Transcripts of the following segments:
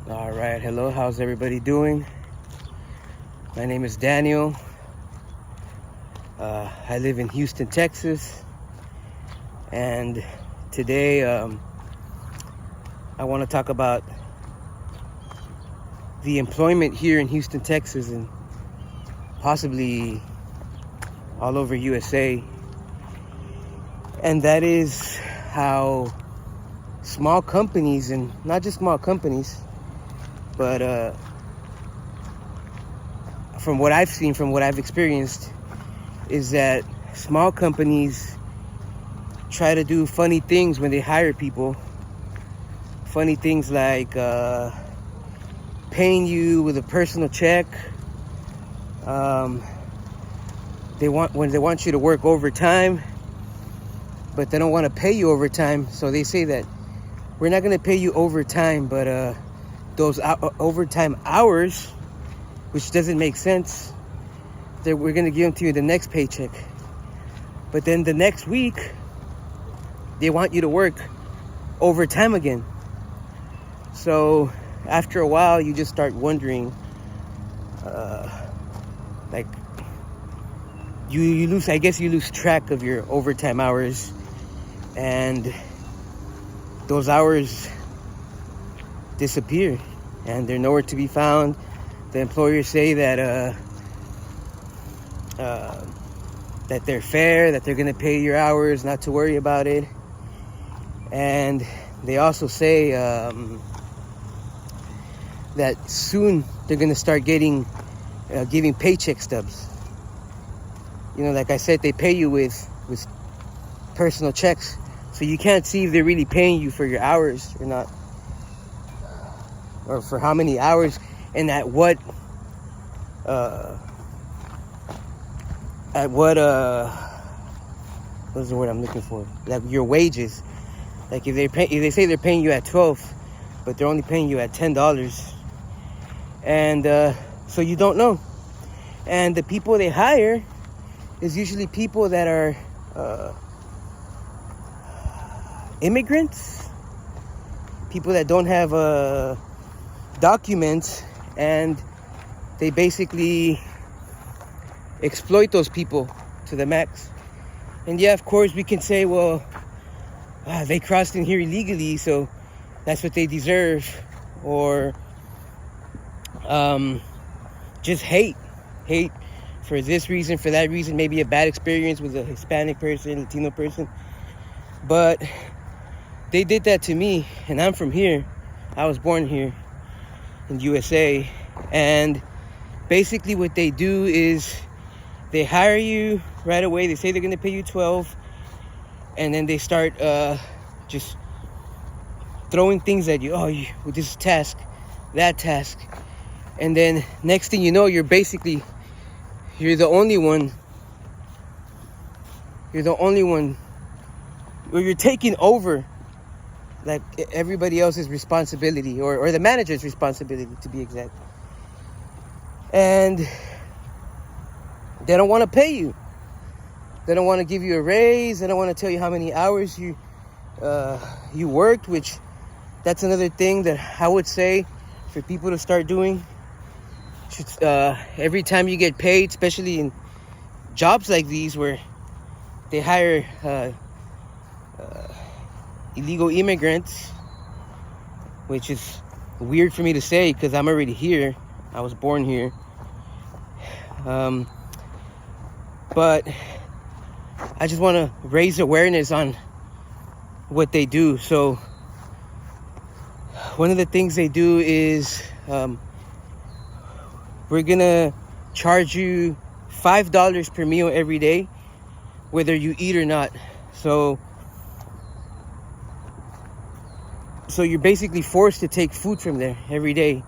All right, hello, how's everybody doing? My name is Daniel. I live in Houston, Texas, and today I want to talk about the employment here in Houston, Texas, and possibly all over USA. And that is how small companies, and not just small companies, but from what I've seen, from what I've experienced, is that small companies try to do funny things when they hire people. Funny things like paying you with a personal check. They want you to work overtime, but they don't want to pay you overtime. So they say that we're not going to pay you overtime, but those overtime hours, which doesn't make sense, that we're going to give them to you the next paycheck. But then the next week, they want you to work overtime again. So after a while, you just start wondering, like, you lose, I guess you lose track of your overtime hours, and those hours disappear and they're nowhere to be found. The employers say that that they're fair, that they're going to pay your hours, not to worry about it. And they also say that soon they're going to start giving paycheck stubs. You know, like I said, they pay you with personal checks, so you can't see if they're really paying you for your hours or not, or for how many hours, and at what what is the word I'm looking for? Like your wages. Like if they say they're paying you at 12, but they're only paying you at $10, and so you don't know. And the people they hire is usually people that are immigrants, people that don't have documents, and they basically exploit those people to the max. And yeah, of course, we can say, well, they crossed in here illegally, so that's what they deserve. Or just hate for this reason, for that reason, maybe a bad experience with a Hispanic person, Latino person. But they did that to me, and I'm from here. I was born here in USA, and basically what they do is they hire you right away. They say they're going to pay you 12, and then they start just throwing things at you. Oh, with this task, that task, and then next thing you know, you're the only one. Or you're taking over, like, everybody else's responsibility, or the manager's responsibility, to be exact. And they don't want to pay you. They don't want to give you a raise. They don't want to tell you how many hours you worked, which that's another thing that I would say for people to start doing. Every time you get paid, especially in jobs like these where they hire illegal immigrants, which is weird for me to say because I'm already here. I was born here. But I just want to raise awareness on what they do. So one of the things they do is we're going to charge you $5 per meal every day, whether you eat or not. So you're basically forced to take food from there every day.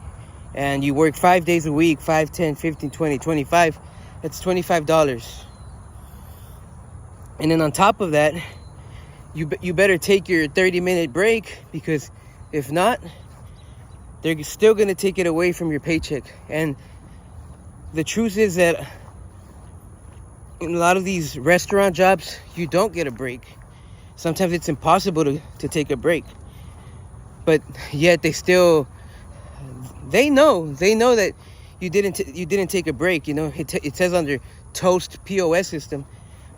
And you work 5 days a week, 5, 10, 15, 20, 25. That's $25. And then on top of that, you better take your 30-minute break, because if not, they're still going to take it away from your paycheck. And the truth is that in a lot of these restaurant jobs, you don't get a break. Sometimes it's impossible to take a break. But yet they still they know that you didn't take a break. You know, it says on their Toast POS system,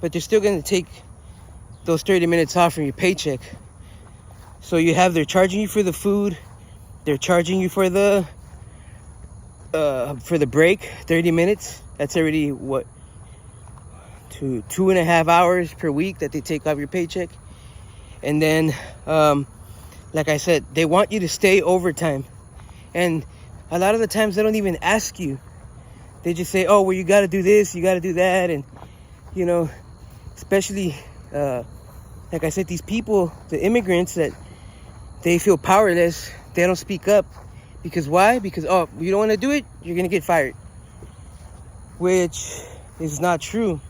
but they're still going to take those 30 minutes off from your paycheck. So they're charging you for the food, they're charging you for the break, 30 minutes. That's already what, 2.5 hours per week that they take off your paycheck. And then like I said, they want you to stay overtime, and a lot of the times they don't even ask you. They just say, oh, well, you got to do this, you got to do that. And you know, especially like I said, these people, the immigrants, that they feel powerless. They don't speak up. Because why? Because, oh, you don't want to do it, you're going to get fired. Which is not true.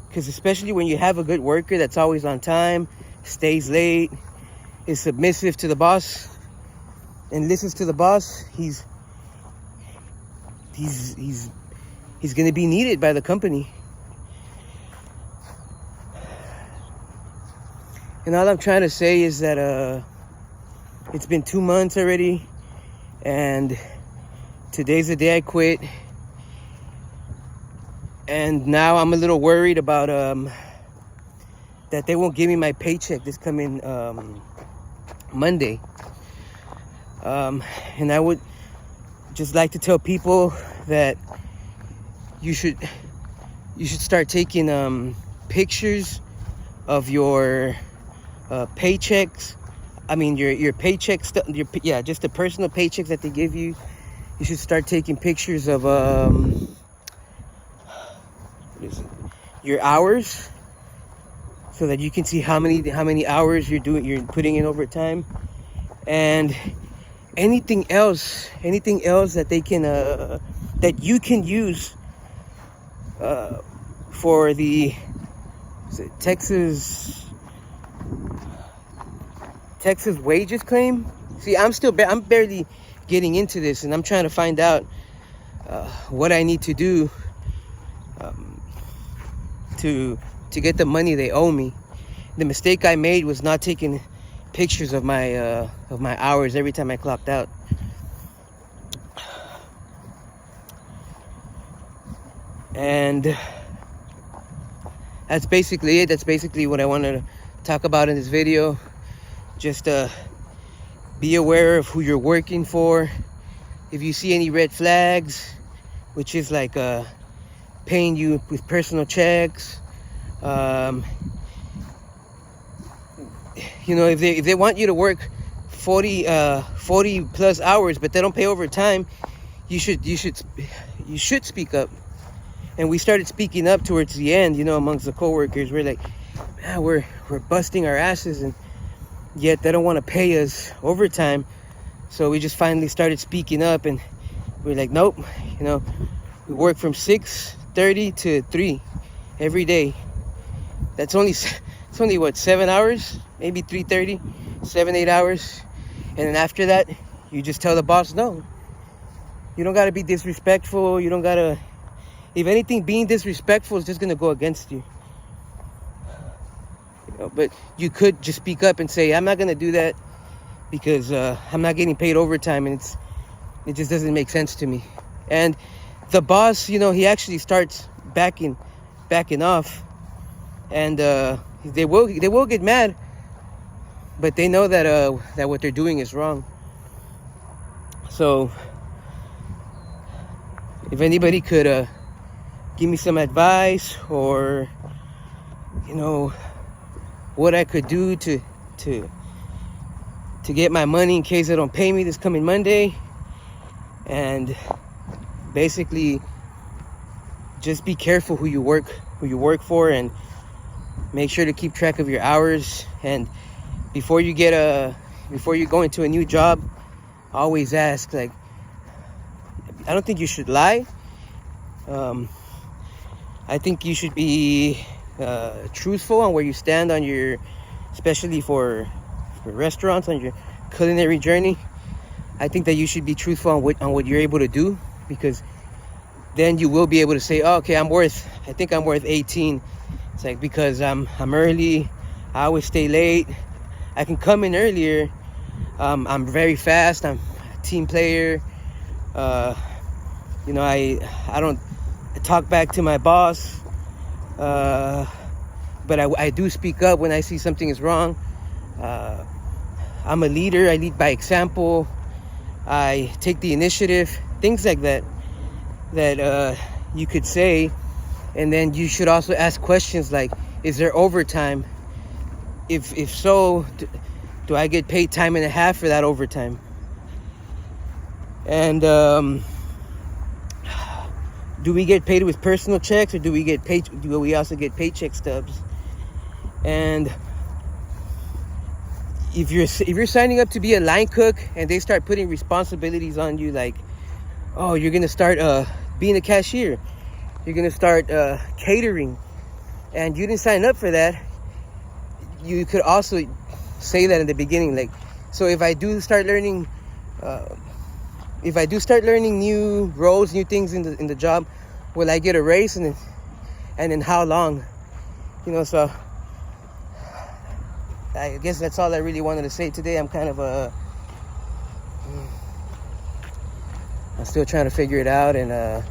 Because especially when you have a good worker that's always on time, stays late, is submissive to the boss, and listens to the boss, he's going to be needed by the company. And all I'm trying to say is that it's been 2 months already, and today's the day I quit. And now I'm a little worried about that they won't give me my paycheck this coming Monday. And I would just like to tell people that you should start taking pictures of your paychecks. I mean your paycheck stuff. Just the personal paychecks that they give you. You should start taking pictures of your hours, so that you can see how many hours you're putting in overtime, and anything else that they can that you can use for the Texas wages claim. See, I'm barely getting into this, and I'm trying to find out what I need to do to get the money they owe me. The mistake I made was not taking pictures of my hours every time I clocked out. And that's basically it. That's basically what I wanted to talk about in this video. Just be aware of who you're working for. If you see any red flags, which is like paying you with personal checks, you know, if they want you to work 40 plus hours, but they don't pay overtime, you should speak up. And we started speaking up towards the end, you know, amongst the coworkers. We're like, man, we're busting our asses, and yet they don't want to pay us overtime. So we just finally started speaking up, and we're like, nope, you know, we work from 6:30 to 3 every day. It's only what, 7 hours, maybe 3:30, 7-8 hours. And then after that, you just tell the boss, no, you don't got to be disrespectful. You don't got to, if anything, being disrespectful is just going to go against you. You know, but you could just speak up and say, I'm not going to do that because I'm not getting paid overtime, and it just doesn't make sense to me. And the boss, you know, he actually starts backing off, and they will get mad, but they know that what they're doing is wrong. So if anybody could give me some advice, or you know, what I could do to get my money in case they don't pay me this coming Monday. And basically just be careful who you work for, and make sure to keep track of your hours. And before you go into a new job, always ask, like, I don't think you should lie. I think you should be truthful on where you stand on your, especially for restaurants, on your culinary journey. I think that you should be truthful on what you're able to do, because then you will be able to say, oh, okay, I think I'm worth 18. It's like, because I'm early, I always stay late, I can come in earlier, I'm very fast, I'm a team player, You know, I don't talk back to my boss, but I do speak up when I see something is wrong. I'm a leader. I lead by example. I take the initiative. Things like that you could say. And then you should also ask questions like, is there overtime? If so, do I get paid time and a half for that overtime? And do we get paid with personal checks, or do we also get paycheck stubs? And if you're signing up to be a line cook and they start putting responsibilities on you, like, oh, you're gonna start being a cashier, you're gonna start catering, and you didn't sign up for that, you could also say that in the beginning, like, so if I do start learning new roles, new things in the job, will I get a raise, and then how long? You know, so I guess that's all I really wanted to say today. I'm kind of I'm still trying to figure it out, and I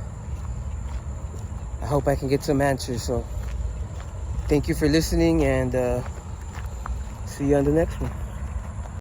hope I can get some answers. So thank you for listening, and see you on the next one.